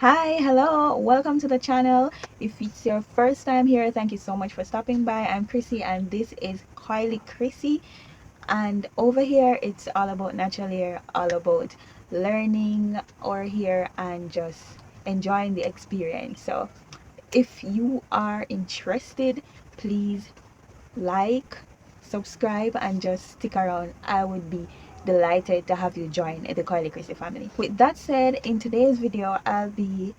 Hi, hello, welcome to the channel. If it's your first time here, thank you so much for stopping by. I'm Chrissy and this is Kylie Chrissy, and over here it's all about natural hair, all about learning our hair and just enjoying the experience. So if you are interested, please like, subscribe, and just stick around. I would be delighted to have you join the Kylie Chrissy family. With that said, in today's video I'll be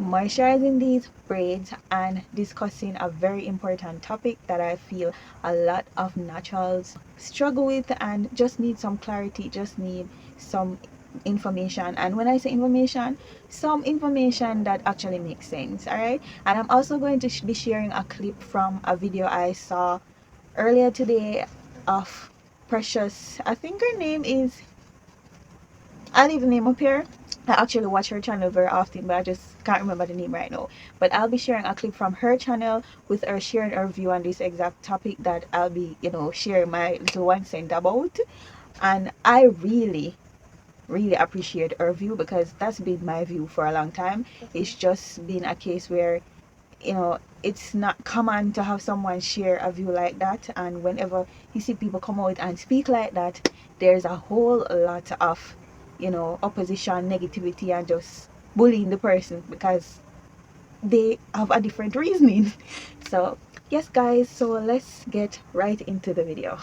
moisturizing these braids and discussing a very important topic that I feel a lot of naturals struggle with and just need some clarity, just need some information. And when I say information, some information that actually makes sense. All right, and I'm also going to be sharing a clip from a video I saw earlier today of Precious, I think her name is, I'll leave the name up here. I actually watch her channel very often, but I just can't remember the name right now. But I'll be sharing a clip from her channel with her sharing her view on this exact topic that I'll be, sharing my little 1 cent about. And I really appreciate her view because that's been my view for a long time. It's just been a case where, it's not common to have someone share a view like that. And whenever you see people come out and speak like that, there's a whole lot of opposition, negativity, and just bullying the person because they have a different reasoning. So yes guys, so let's get right into the video.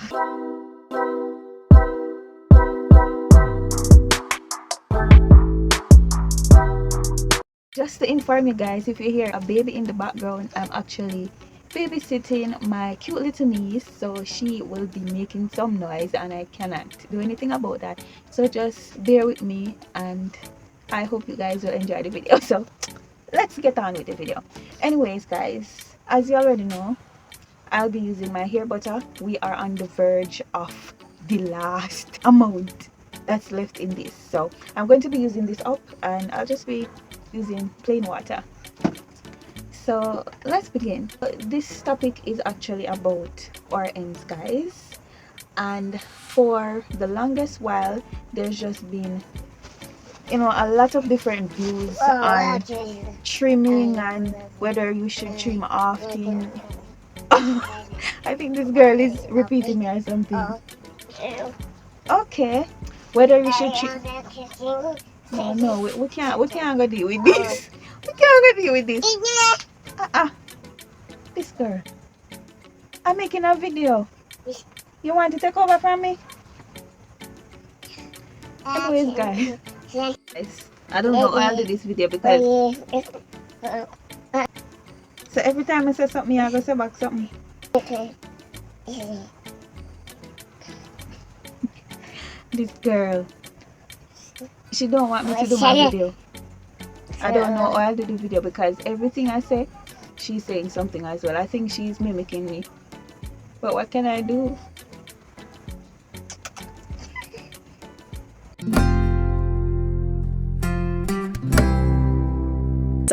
Just to inform you guys, if you hear a baby in the background, I'm actually babysitting my cute little niece, so she will be making some noise and I cannot do anything about that. So just bear with me and I hope you guys will enjoy the video. So let's get on with the video. Anyways guys, as you already know, I'll be using my hair butter. We are on the verge of the last amount that's left in this, so I'm going to be using this up and I'll just be using plain water. So let's begin. This topic is actually about our ends, guys, and for the longest while there's just been a lot of different views on trimming and whether you should trim often. I think this girl is repeating me or something. Okay, whether you should trim. No, we can't go deal with this. We can't go deal with this. This girl, I'm making a video. You want to take over from me? Anyways guys, I don't know why I'll do this video because so every time I say something I go say back something. Okay. This girl, she don't want me to do my video. I don't know why I'll do the video because everything I say, she's saying something as well. I think she's mimicking me. But what can I do?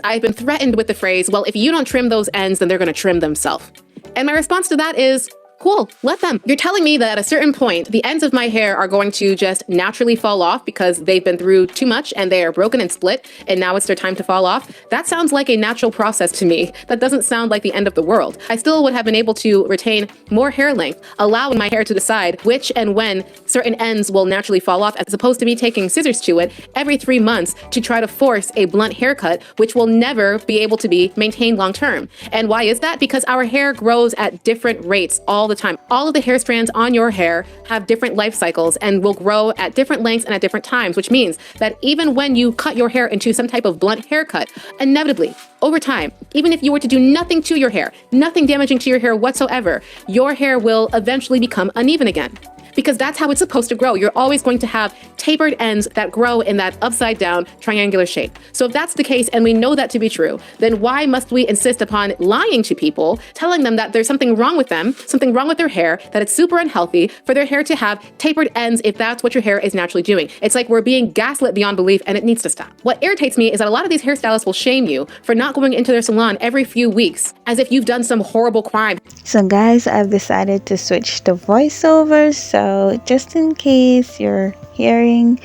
I've been threatened with the phrase, well, if you don't trim those ends, then they're going to trim themselves. And my response to that is, cool, let them. You're telling me that at a certain point, the ends of my hair are going to just naturally fall off because they've been through too much and they are broken and split, and now it's their time to fall off? That sounds like a natural process to me. That doesn't sound like the end of the world. I still would have been able to retain more hair length, allowing my hair to decide which and when certain ends will naturally fall off, as opposed to me taking scissors to it every 3 months to try to force a blunt haircut, which will never be able to be maintained long term. And why is that? Because our hair grows at different rates all the time. All of the hair strands on your hair have different life cycles and will grow at different lengths and at different times, which means that even when you cut your hair into some type of blunt haircut, inevitably, over time, even if you were to do nothing to your hair, nothing damaging to your hair whatsoever, your hair will eventually become uneven again. Because that's how it's supposed to grow. You're always going to have tapered ends that grow in that upside down triangular shape. So if that's the case, and we know that to be true, then why must we insist upon lying to people, telling them that there's something wrong with them, something wrong with their hair, that it's super unhealthy for their hair to have tapered ends if that's what your hair is naturally doing? It's like we're being gaslit beyond belief, and it needs to stop. What irritates me is that a lot of these hairstylists will shame you for not going into their salon every few weeks, as if you've done some horrible crime. So guys, I've decided to switch to voiceovers, so just in case you're hearing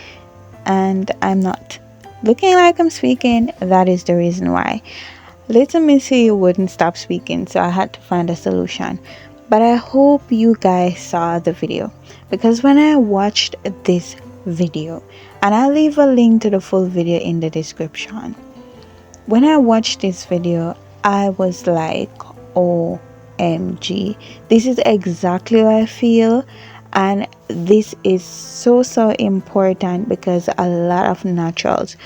and I'm not looking like I'm speaking, that is the reason why. Little Missy wouldn't stop speaking, so I had to find a solution. But I hope you guys saw the video, because when I watched this video, and I'll leave a link to the full video in the description, when I watched this video, I was like, OMG, this is exactly how I feel. And this is so important, because a lot of naturals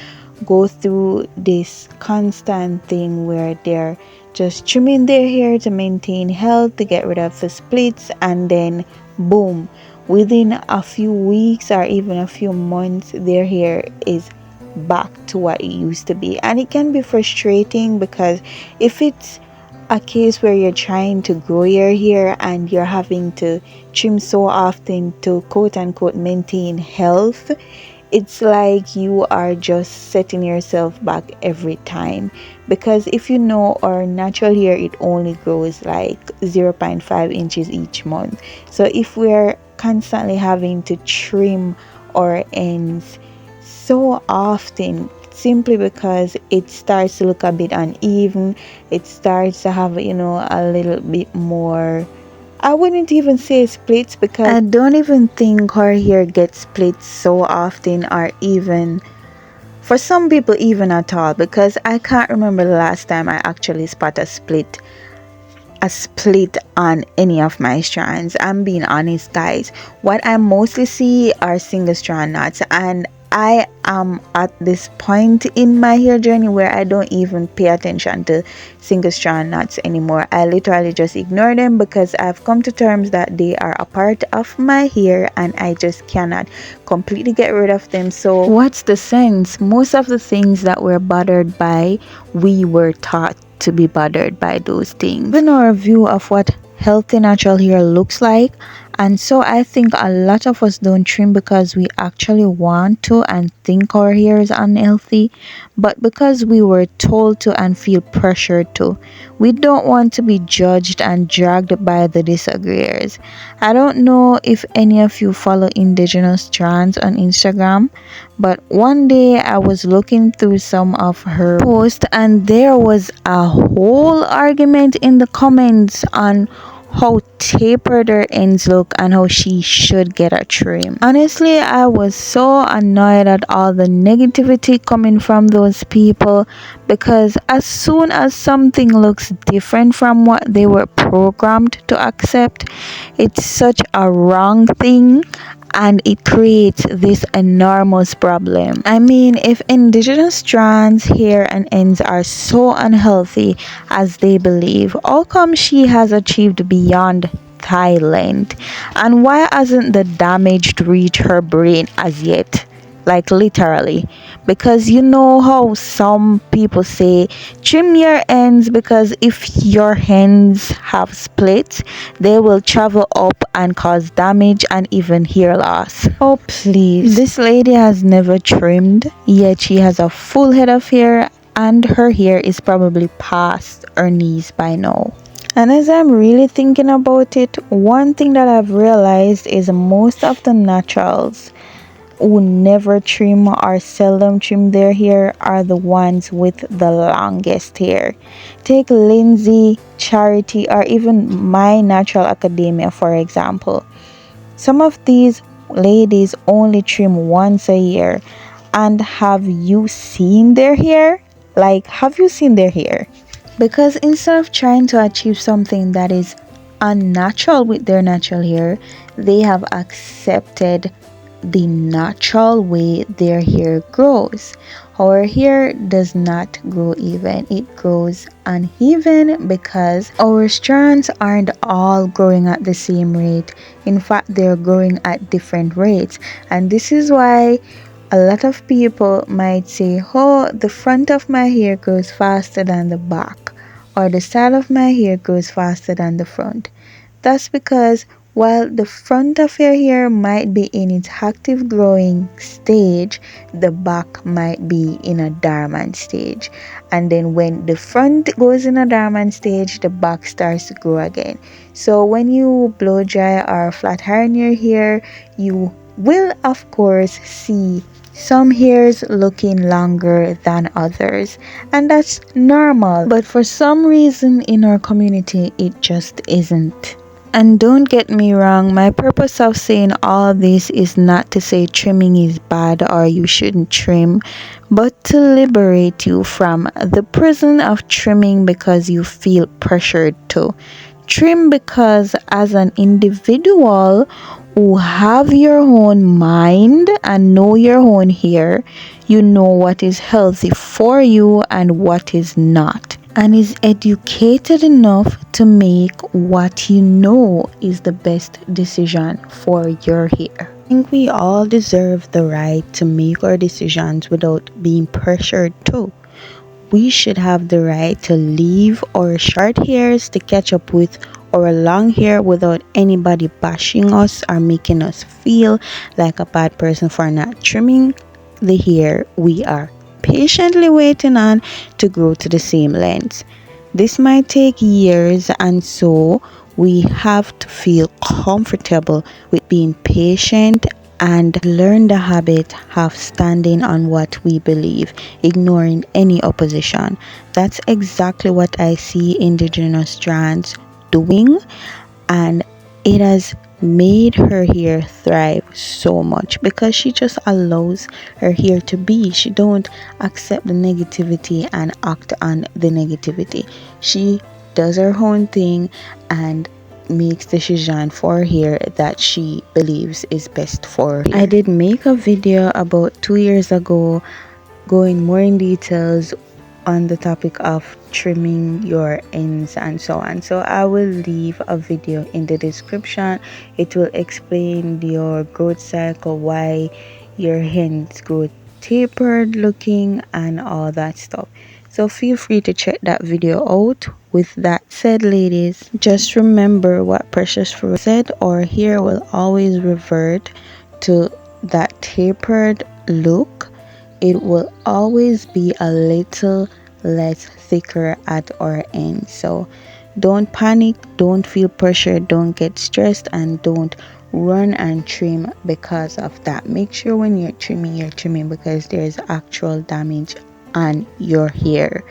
go through this constant thing where they're just trimming their hair to maintain health, to get rid of the splits, and then boom, within a few weeks or even a few months, their hair is back to what it used to be. And it can be frustrating, because if it's a case where you're trying to grow your hair and you're having to trim so often to quote unquote maintain health, it's like you are just setting yourself back every time. Because if you know, our natural hair, it only grows like 0.5 inches each month. So if we're constantly having to trim our ends so often, simply because it starts to look a bit uneven, it starts to have, a little bit more, I wouldn't even say splits, because I don't even think her hair gets split so often, or even for some people even at all, because I can't remember the last time I actually spot a split on any of my strands. I'm being honest, guys. What I mostly see are single strand knots, and I am at this point in my hair journey where I don't even pay attention to single strand knots anymore. I literally just ignore them, because I've come to terms that they are a part of my hair and I just cannot completely get rid of them. So what's the sense? Most of the things that we're bothered by, we were taught to be bothered by those things. Even our view of what healthy natural hair looks like. And so I think a lot of us don't trim because we actually want to and think our hair is unhealthy, but because we were told to and feel pressured to. We don't want to be judged and dragged by the disagreeers. I don't know if any of you follow indigenous trans on Instagram, but one day I was looking through some of her posts and there was a whole argument in the comments on how tapered her ends look and how she should get a trim. Honestly, I was so annoyed at all the negativity coming from those people, because as soon as something looks different from what they were programmed to accept, it's such a wrong thing, and it creates this enormous problem. I mean, if indigenous strands, hair, and ends are so unhealthy as they believe, how come she has achieved beyond thigh length? And why hasn't the damage reached her brain as yet? Like literally, because you know how some people say trim your ends, because if your ends have splits, they will travel up and cause damage and even hair loss. Oh please, this lady has never trimmed, yet she has a full head of hair and her hair is probably past her knees by now. And as I'm really thinking about it, one thing that I've realized is most of the naturals who never trim or seldom trim their hair are the ones with the longest hair. Take Lindsay, Charity, or even my Natural Academia for example. Some of these ladies only trim once a year. And have you seen their hair? Like, have you seen their hair? Because instead of trying to achieve something that is unnatural with their natural hair, they have accepted the natural way their hair grows. Our hair does not grow even, it grows uneven because our strands aren't all growing at the same rate. In fact, they're growing at different rates, and this is why a lot of people might say, oh, the front of my hair grows faster than the back, or the side of my hair grows faster than the front. That's because while the front of your hair might be in its active growing stage, the back might be in a dormant stage. And then when the front goes in a dormant stage, the back starts to grow again. So when you blow dry or flat iron your hair, you will of course see some hairs looking longer than others, and that's normal, but for some reason in our community it just isn't. And don't get me wrong, my purpose of saying all this is not to say trimming is bad or you shouldn't trim, but to liberate you from the prison of trimming because you feel pressured to. Trim because as an individual who have your own mind and know your own hair, you know what is healthy for you and what is not, and is educated enough to make what you know is the best decision for your hair. I think we all deserve the right to make our decisions without being pressured to. We should have the right to leave our short hairs to catch up with our long hair without anybody bashing us or making us feel like a bad person for not trimming the hair we are patiently waiting on to grow to the same length. This might take years, and so we have to feel comfortable with being patient and learn the habit of standing on what we believe, ignoring any opposition. That's exactly what I see indigenous strands doing, and it has made her hair thrive so much because she just allows her hair to be. She don't accept the negativity and act on the negativity. She does her own thing and makes decision for hair that she believes is best for her. I did make a video about 2 years ago going more in details on the topic of trimming your ends and so on, so I will leave a video in the description. It will explain your growth cycle, why your ends grow tapered looking and all that stuff, so feel free to check that video out. With that said, ladies, just remember what Preciousfro said: our hair will always revert to that tapered look. It will always be a little less thicker at our end. So don't panic, don't feel pressure, don't get stressed, and don't run and trim because of that. Make sure when you're trimming because there's actual damage on your hair.